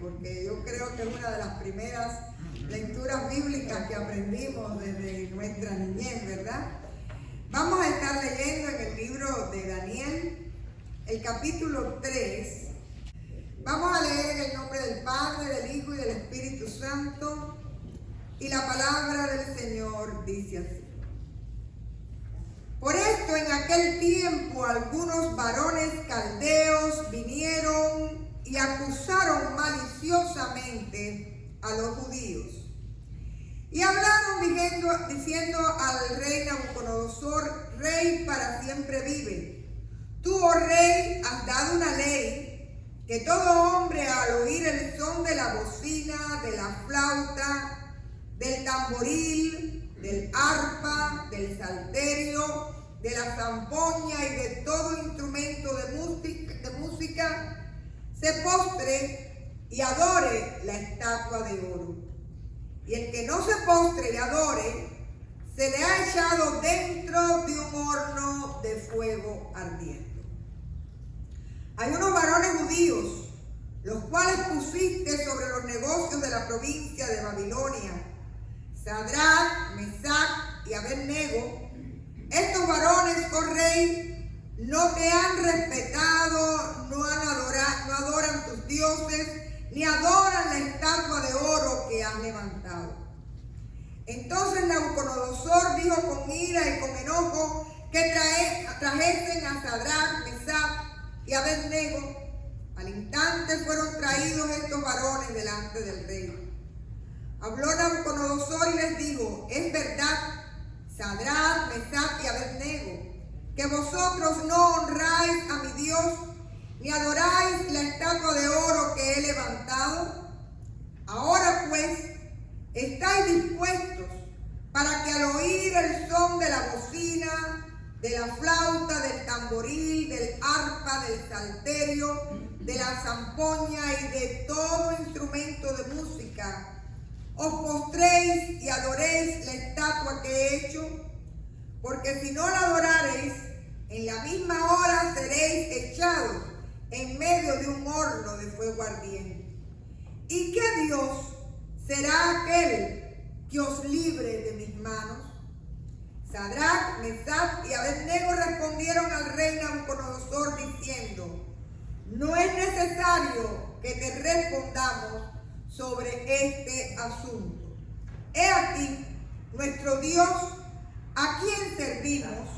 Porque yo creo que es una de las primeras lecturas bíblicas que aprendimos desde nuestra niñez, ¿verdad? Vamos a estar leyendo en el libro de Daniel, el capítulo 3. Vamos a leer en el nombre del Padre, del Hijo y del Espíritu Santo. Y la palabra del Señor dice así. Por esto, en aquel tiempo, algunos varones caldeos vinieron y acusaron maliciosamente a los judíos. Y hablaron diciendo al rey Nabucodonosor: Rey para siempre vive. Tú, oh rey, has dado una ley que todo hombre al oír el son de la bocina, de la flauta, del tamboril, del arpa, del salterio, de la zampoña y de todo instrumento de música, se postre y adore la estatua de oro. Y el que no se postre y adore, se le ha echado dentro de un horno de fuego ardiente. Hay unos varones judíos, los cuales pusiste sobre los negocios de la provincia de Babilonia, Sadrach, Mesach y Abednego. Estos varones, oh rey, no te han respetado, no adoran tus dioses, ni adoran la estatua de oro que has levantado. Entonces Nabucodonosor dijo con ira y con enojo que trajesen a Sadrach, Mesach y Abednego. Al instante fueron traídos estos varones delante del rey. Habló Nabucodonosor y les dijo: es verdad, Sadrach, Mesach y Abednego, que vosotros no honráis a mi Dios, ni adoráis la estatua de oro que he levantado. Ahora pues, estáis dispuestos para que al oír el son de la bocina, de la flauta, del tamboril, del arpa, del salterio, de la zampoña y de todo instrumento de música, os postréis y adoréis la estatua que he hecho, porque si no la adorareis, en la misma hora seréis echados en medio de un horno de fuego ardiente. ¿Y qué Dios será aquel que os libre de mis manos? Sadrach, Mesach y Abednego respondieron al rey Nabucodonosor diciendo: no es necesario que te respondamos sobre este asunto. He aquí, nuestro Dios, a quien servimos,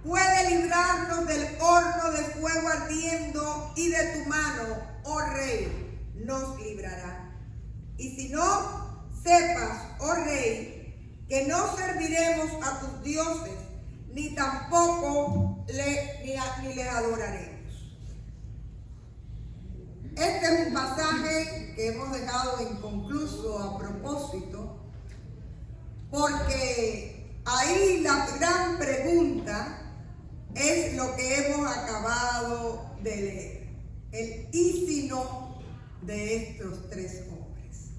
puede librarnos del horno de fuego ardiendo, y de tu mano, oh rey, nos librará. Y si no, sepas, oh rey, que no serviremos a tus dioses, ni tampoco ni les adoraremos. Este es un pasaje que hemos dejado inconcluso a propósito, porque ahí la gran pregunta es lo que hemos acabado de leer: el y si no de estos tres hombres.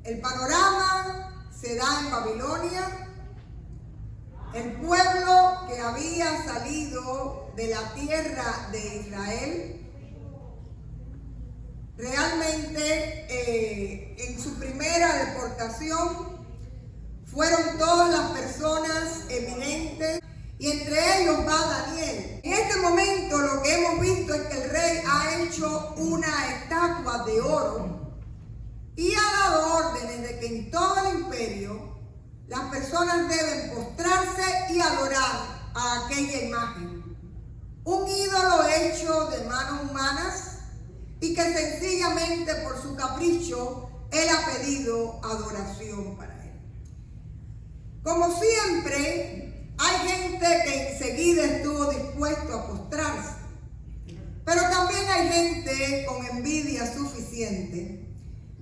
El panorama se da en Babilonia. El pueblo que había salido de la tierra de Israel realmente en su primera deportación fueron todas las personas eminentes, y entre ellos va Daniel. En este momento lo que hemos visto es que el rey ha hecho una estatua de oro y ha dado órdenes de que en todo el imperio las personas deben postrarse y adorar a aquella imagen. Un ídolo hecho de manos humanas y que sencillamente por su capricho él ha pedido adoración para él. Como siempre, hay gente que enseguida estuvo dispuesto a postrarse, pero también hay gente con envidia suficiente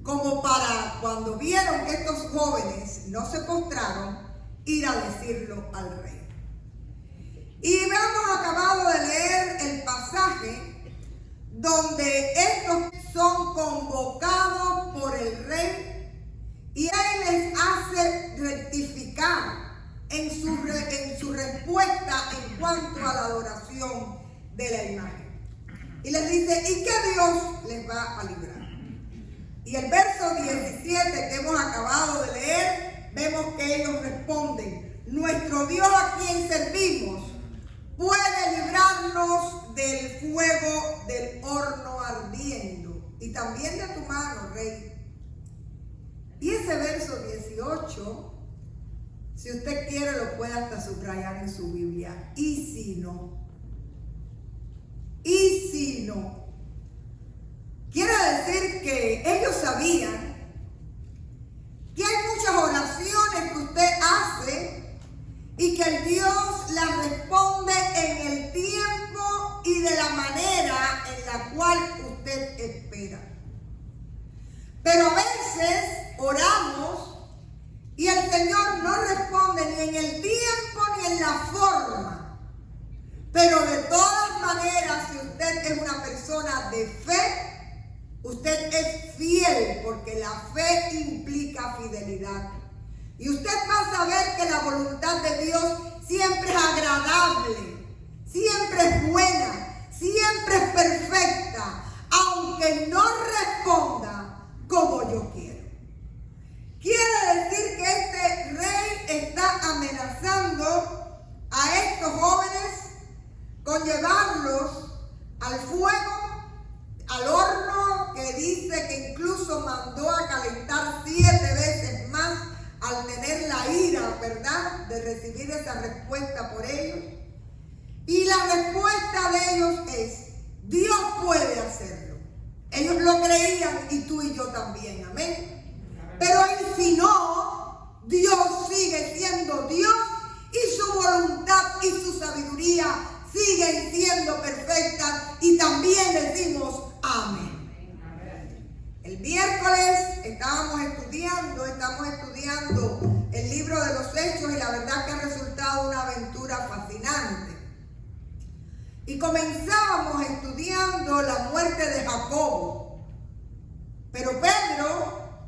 como para, cuando vieron que estos jóvenes no se postraron, ir a decirlo al rey. Y hemos acabado de leer el pasaje donde estos son convocados por el rey y él les hace rectificar en su respuesta en cuanto a la adoración de la imagen. Y les dice, ¿y qué Dios les va a librar? Y el verso 17 que hemos acabado de leer, vemos que ellos responden, nuestro Dios a quien servimos puede librarnos del fuego del horno ardiendo y también de tu mano, rey. Y ese verso 18, si usted quiere lo puede hasta subrayar en su Biblia. Y si no. Y si no. Quiere decir que ellos sabían que hay muchas oraciones que usted hace y que el Dios las responde en el tiempo y de la manera en la cual usted espera. Pero a veces oramos y el Señor no responde ni en el tiempo ni en la forma. Pero de todas maneras, si usted es una persona de fe, usted es fiel, porque la fe implica fidelidad. Y usted va a saber que la voluntad de Dios siempre es agradable, siempre es buena, siempre es perfecta, aunque no responda como yo quiero. Quiere decir que este rey está amenazando a estos jóvenes con llevarlos al fuego, al horno, que dice que incluso mandó a calentar 7 veces más al tener la ira, ¿verdad?, de recibir esa respuesta por ellos. Y la respuesta de ellos es, Dios puede hacerlo. Ellos lo creían y tú y yo también, amén. Pero y si no, Dios sigue siendo Dios y su voluntad y su sabiduría siguen siendo perfectas y también decimos amén. El miércoles estamos estudiando el libro de los Hechos y la verdad que ha resultado una aventura fascinante. Y comenzábamos estudiando la muerte de Jacobo. Pero Pedro,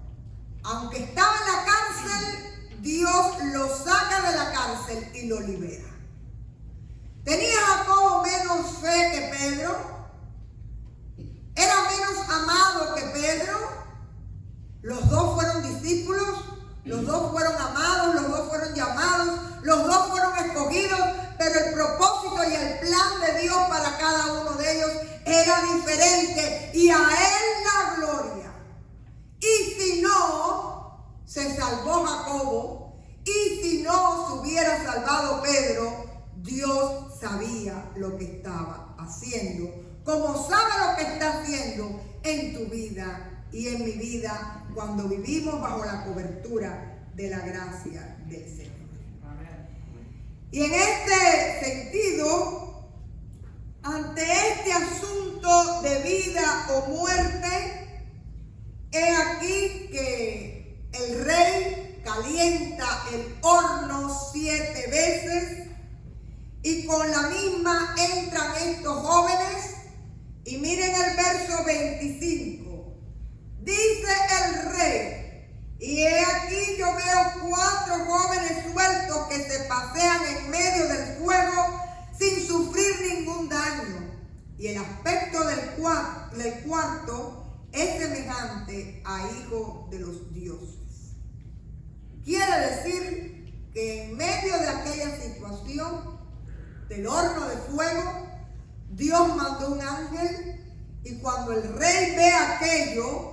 aunque estaba en la cárcel, Dios lo saca de la cárcel y lo libera. ¿Tenía Jacobo menos fe que Pedro? ¿Era menos amado que Pedro? Los dos fueron discípulos, los dos fueron amados, los dos fueron llamados, los dos fueron escogidos, pero el propósito y el plan de Dios para cada uno de ellos era diferente y a él la gloria. Y si no, se salvó Jacobo, y si no se hubiera salvado Pedro, Dios sabía lo que estaba haciendo, como sabe lo que está haciendo en tu vida y en mi vida cuando vivimos bajo la cobertura de la gracia del Señor. Y en este sentido, ante este asunto de vida o muerte, he aquí que el rey calienta el horno 7 veces y con la misma entran estos jóvenes. Y miren el verso 25. Dice el rey, y he aquí yo veo 4 jóvenes sueltos que se pasean en medio del fuego sin sufrir ningún daño. Y el aspecto del cuarto es semejante a hijo de los dioses. Quiere decir que en medio de aquella situación del horno de fuego, Dios mandó un ángel y cuando el rey ve aquello,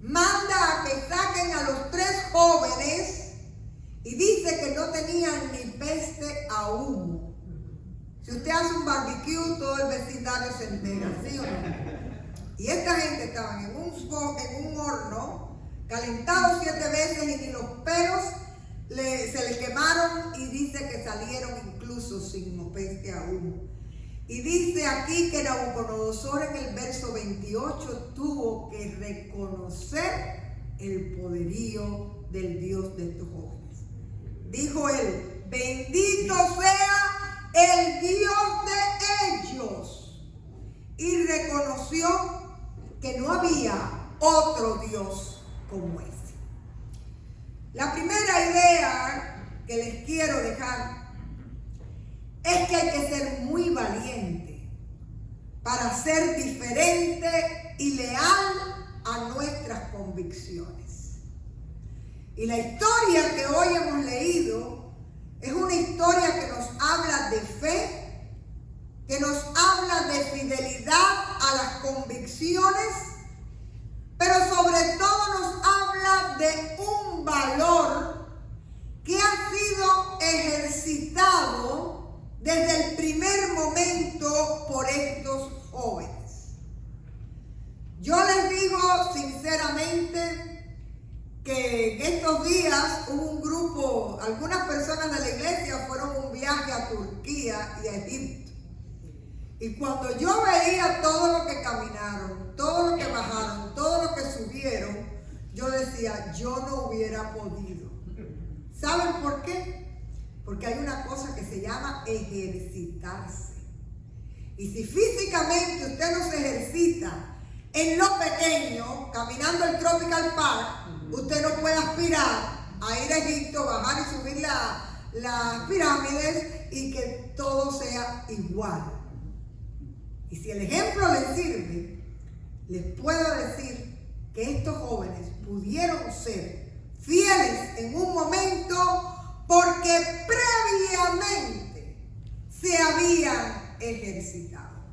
manda a que saquen a los 3 jóvenes y dice que no tenían ni peste a humo. Si usted hace un barbecue, todo el vecindario se entera, ¿sí o no? Y esta gente estaban en un horno, calentado 7 veces y ni los pelos se les quemaron, y dice que salieron incluso sin peste a humo. Y dice aquí que Nabucodonosor en el verso 28 tuvo que reconocer el poderío del Dios de estos jóvenes. Dijo él: bendito sea el Dios de ellos. Y reconoció que no había otro Dios como ese. La primera idea que les quiero dejar es que hay que ser muy valiente para ser diferente y leal a nuestras convicciones. Y la historia que hoy hemos leído es una historia que nos habla de fe, que nos habla de fidelidad a las convicciones, pero sobre todo nos habla de un valor que ha sido ejercitado desde el primer momento por estos jóvenes. Yo les digo sinceramente que en estos días hubo un grupo, algunas personas de la iglesia fueron un viaje a Turquía y a Egipto. Y cuando yo veía todo lo que caminaron, todo lo que bajaron, todo lo que subieron, yo decía, yo no hubiera podido. ¿Saben por qué? Porque hay una cosa que se llama ejercitarse. Y si físicamente usted no se ejercita en lo pequeño, caminando el Tropical Park, usted no puede aspirar a ir a Egipto, bajar y subir las pirámides y que todo sea igual. Y si el ejemplo les sirve, les puedo decir que estos jóvenes pudieron ser fieles en un momento porque previamente se habían ejercitado.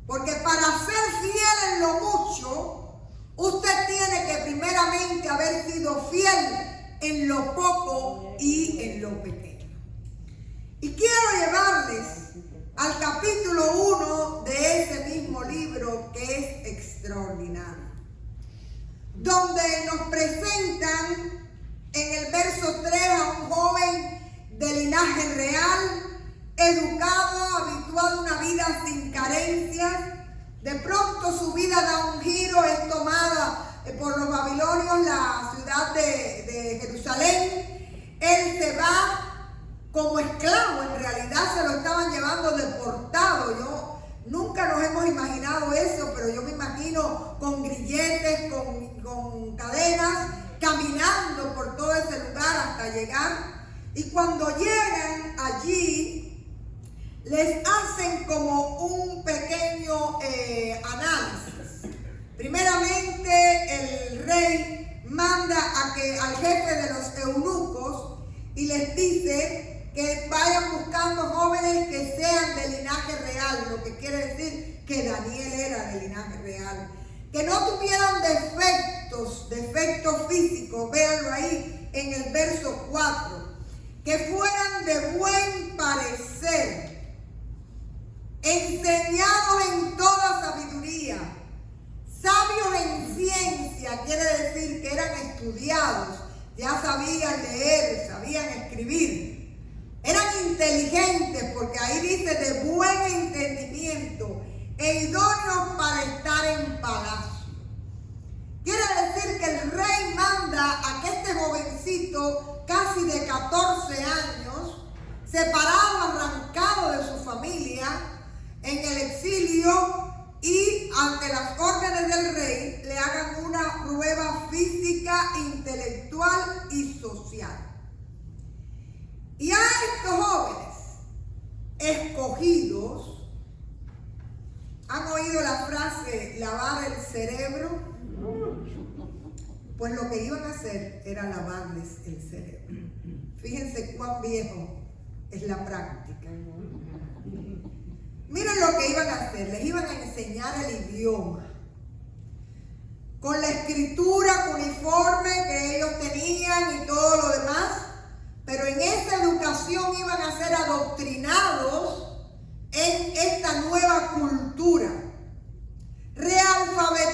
Porque para ser fiel en lo mucho, usted tiene que primeramente haber sido fiel en lo poco y en lo pequeño. Y quiero llevarles al capítulo 1 de ese mismo libro que es extraordinario, donde nos presentan en el verso 3 a un joven de linaje real, educado, habituado a una vida sin carencias. De pronto su vida da un giro, es tomada por los babilonios, la ciudad de Jerusalén. Él se va como esclavo, en realidad se lo estaban llevando deportado. Yo nunca nos hemos imaginado eso, pero yo me imagino con grilletes, con cadenas, caminando por todo ese lugar hasta llegar. Y cuando llegan allí, les hacen como un pequeño análisis. Primeramente, el rey manda al jefe de los eunucos y les dice que vayan buscando jóvenes que sean de linaje real, lo que quiere decir que Daniel era de linaje real, que no tuvieran defectos físicos, véanlo ahí en el verso 4, que fueran de buen parecer, enseñados en toda sabiduría, sabios en ciencia, quiere decir que eran estudiados, ya sabían leer, sabían escribir. Eran inteligentes, porque ahí dice de buen entendimiento e idóneos para estar en palacio. Quiere decir que el rey manda a que este jovencito, casi de 14 años, separado, arrancado de su familia, en el exilio, y ante las órdenes del rey, le hagan una prueba física, intelectual y social. Y a estos jóvenes escogidos, ¿han oído la frase lavar el cerebro? Pues lo que iban a hacer era lavarles el cerebro. Fíjense cuán viejo es la práctica. Miren lo que iban a hacer. Les iban a enseñar el idioma, con la escritura cuneiforme que ellos tenían y todo lo demás. Pero en esa educación iban a ser adoctrinados en esta nueva cultura, realfabetizados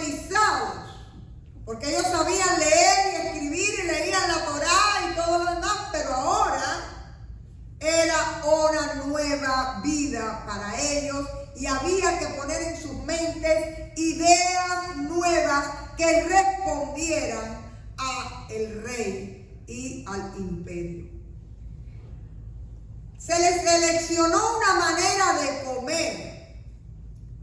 nuevas que respondieran a el rey y al imperio. Se les seleccionó una manera de comer.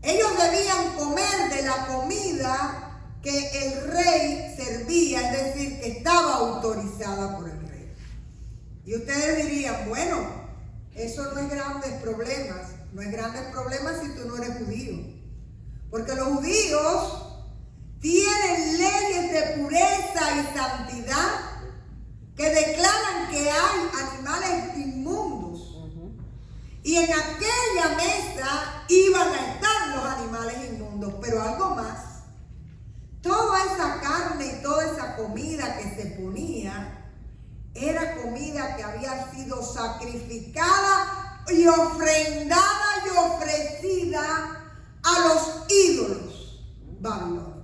Ellos debían comer de la comida que el rey servía, es decir, que estaba autorizada por el rey. Y ustedes dirían, bueno, eso no es grandes problemas. No es grandes problemas si tú no eres judío. Porque los judíos tienen leyes de pureza y santidad que declaran que hay animales inmundos. Y en aquella mesa iban a estar los animales inmundos, pero algo más. Toda esa carne y toda esa comida que se ponía era comida que había sido sacrificada y ofrendada y ofrecida a los ídolos babilónicos.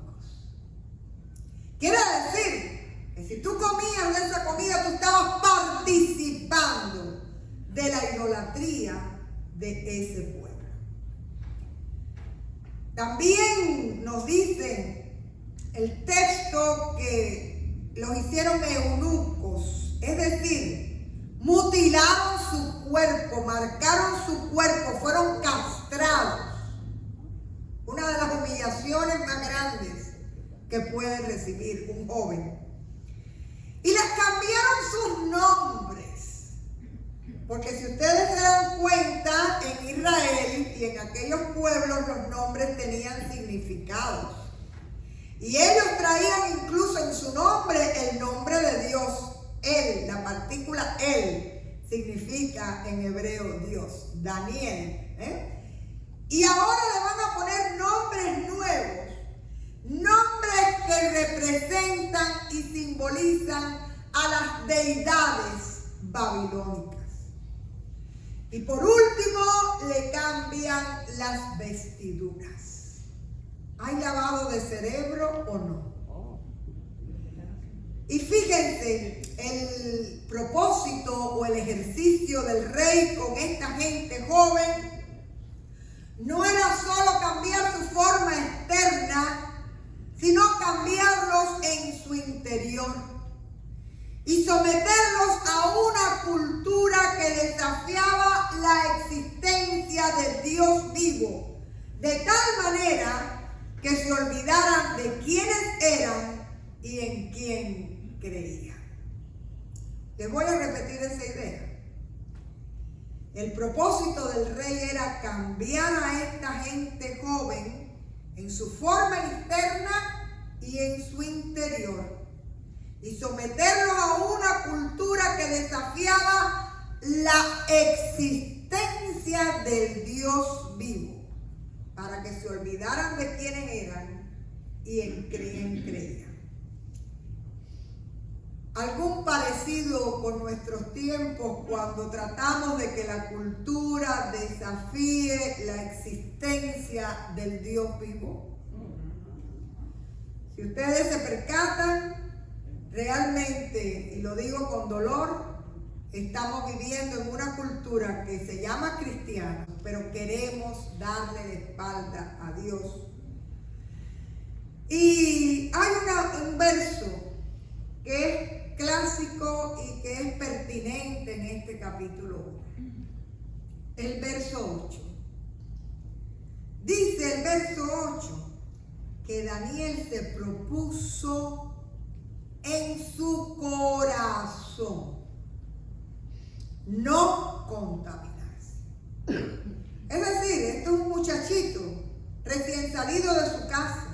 Quiere decir que si tú comías de esa comida, tú estabas participando de la idolatría de ese pueblo. También nos dice el texto que los hicieron eunucos, es decir, mutilaron su cuerpo, marcaron su cuerpo, fueron castrados. Una de las humillaciones más grandes que puede recibir un joven. Y les cambiaron sus nombres. Porque si ustedes se dan cuenta, en Israel y en aquellos pueblos los nombres tenían significados. Y ellos traían incluso en su nombre el nombre de Dios. Él, la partícula él, significa en hebreo Dios, Daniel. Y ahora le van a poner nombres nuevos. Nombres que representan y simbolizan a las deidades babilónicas. Y por último, le cambian las vestiduras. ¿Hay lavado de cerebro o no? Y fíjense, el propósito o el ejercicio del rey con esta gente joven no era solo cambiar su forma externa, sino cambiarlos en su interior y someterlos a una cultura que desafiaba la existencia del Dios vivo, de tal manera que se olvidaran de quiénes eran y en quién creían. Les voy a repetir esa idea. El propósito del rey era cambiar a esta gente joven en su forma externa y en su interior, y someterlos a una cultura que desafiaba la existencia del Dios vivo, para que se olvidaran de quiénes eran y en quién creían. Algún parecido con nuestros tiempos cuando tratamos de que la cultura desafíe la existencia del Dios vivo. Si ustedes se percatan, realmente, y lo digo con dolor, estamos viviendo en una cultura que se llama cristiana, pero queremos darle la espalda a Dios. Y hay un verso que es clásico y que es pertinente en este capítulo 1. El verso 8. Dice el verso 8 que Daniel se propuso en su corazón no contaminarse. Es decir, este es un muchachito recién salido de su casa.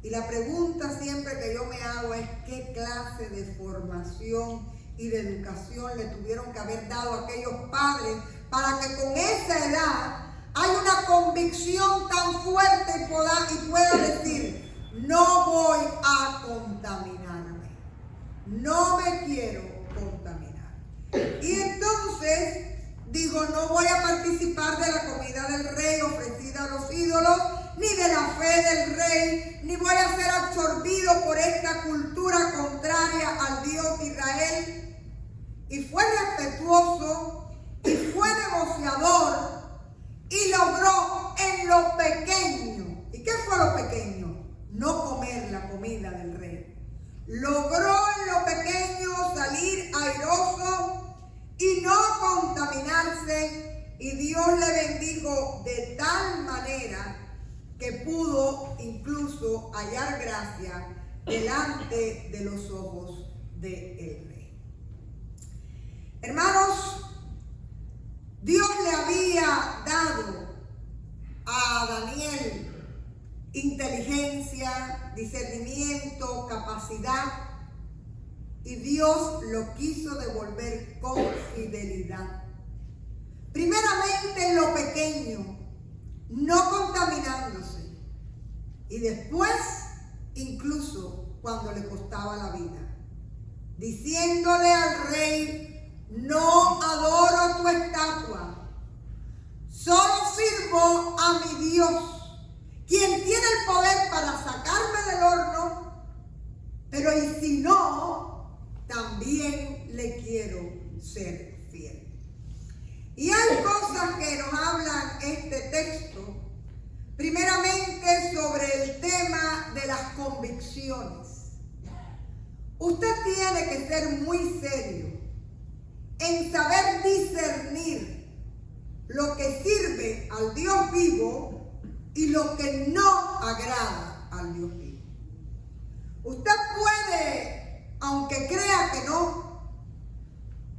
Y la pregunta siempre que yo me hago es qué clase de formación y de educación le tuvieron que haber dado a aquellos padres para que con esa edad hay una convicción tan fuerte y pueda decir, no voy a contaminarme, no me quiero contaminar. Y entonces digo, no voy a participar de la comida del rey ofrecida a los ídolos, ni de la fe del rey, ni voy a ser absorbido por esta cultura contraria al Dios de Israel. Y fue respetuoso, y fue negociador, y logró en lo pequeño. ¿Y qué fue lo pequeño? no comer la comida del rey. Logró en lo pequeño salir airoso y no contaminarse, y Dios le bendijo de tal manera que pudo incluso hallar gracia delante de los ojos del rey. Hermanos, Dios le había dado a Daniel inteligencia, discernimiento, capacidad, y Dios lo quiso devolver con fidelidad. Primeramente en lo pequeño, no contaminándose, y después incluso cuando le costaba la vida, diciéndole al rey: no adoro tu estatua, solo sirvo a mi Dios, quien tiene el poder para sacarme del horno, pero y si no, también le quiero ser fiel. Y hay cosas que nos hablan este texto, primeramente sobre el tema de las convicciones. Usted tiene que ser muy serio en saber discernir lo que sirve al Dios vivo y lo que no agrada al Dios vivo. Usted puede, aunque crea que no,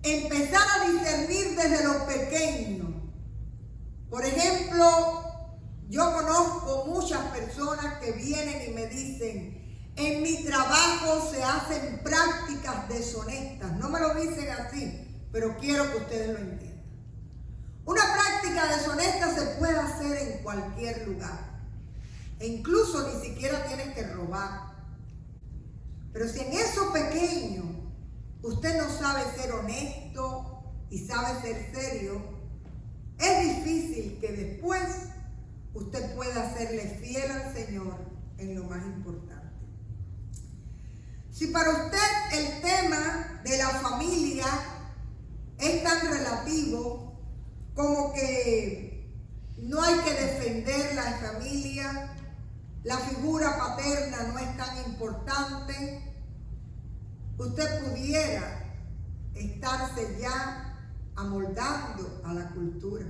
empezar a discernir desde lo pequeño. Por ejemplo, yo conozco muchas personas que vienen y me dicen: en mi trabajo se hacen prácticas deshonestas. No me lo dicen así, pero quiero que ustedes lo entiendan. Una práctica deshonesta se puede hacer en cualquier lugar. E incluso ni siquiera tienen que robar. Pero si en eso pequeño usted no sabe ser honesto y sabe ser serio, es difícil que después usted pueda serle fiel al Señor en lo más importante. Si para usted el tema de la familia es tan relativo como que no hay que defender la familia, la figura paterna no es tan importante, usted pudiera estarse ya amoldando a la cultura.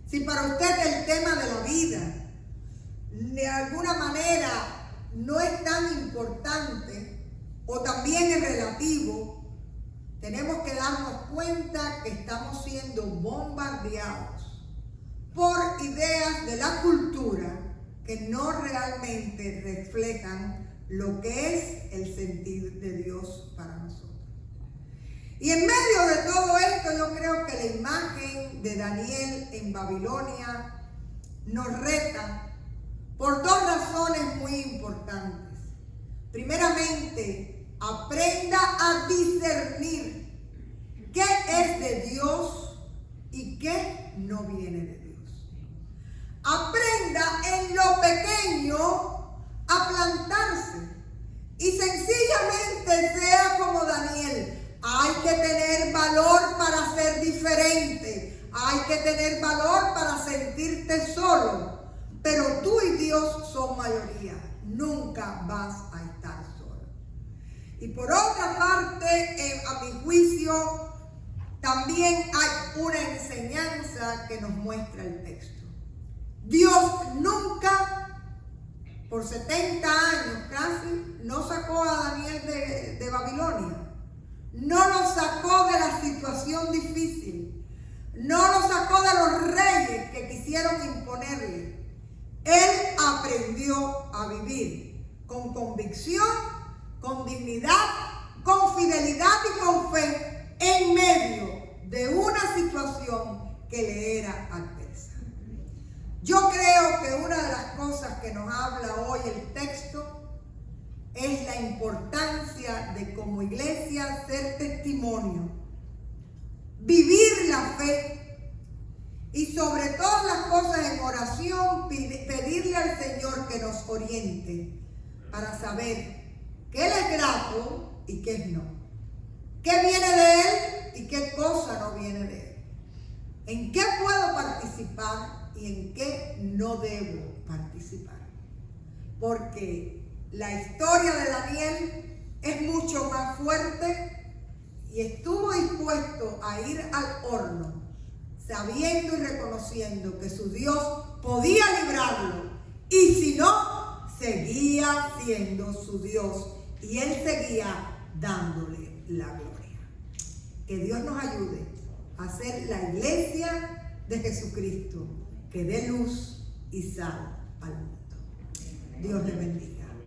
Si para usted el tema de la vida de alguna manera no es tan importante o también es relativo, tenemos que darnos cuenta que estamos siendo bombardeados por ideas de la cultura que no realmente reflejan lo que es el sentir de Dios para nosotros. Y en medio de todo esto, yo creo que la imagen de Daniel en Babilonia nos reta por dos razones muy importantes. Primeramente, aprenda a discernir qué es de Dios y qué no viene de Dios. Aprenda en lo pequeño a plantarse y sencillamente sea como Daniel. Hay que tener valor para ser diferente. Hay que tener valor para sentirte solo. Pero tú y Dios son mayoría. Nunca vas a estar solo. Y por otra parte, a mi juicio, también hay una enseñanza que nos muestra el texto. Dios nunca, por 70 años casi, no sacó a Daniel de Babilonia. No lo sacó de la situación difícil. No lo sacó de los reyes que quisieron imponerle. Él aprendió a vivir con convicción, con dignidad, con fidelidad y con fe en medio de una situación que le era adversa. Yo creo que una de las cosas que nos habla hoy el texto es la importancia de como iglesia ser testimonio, vivir la fe y sobre todas las cosas en oración pedirle al Señor que nos oriente para saber qué le es grato y qué no, qué viene de Él y qué cosa no viene de Él, en qué puedo participar y en qué no debo participar. porque la historia de Daniel es mucho más fuerte y estuvo dispuesto a ir al horno, sabiendo y reconociendo que su Dios podía librarlo, y si no, seguía siendo su Dios y él seguía dándole la gloria. Que Dios nos ayude a ser la iglesia de Jesucristo, que dé luz y sal al mundo. Dios le bendiga.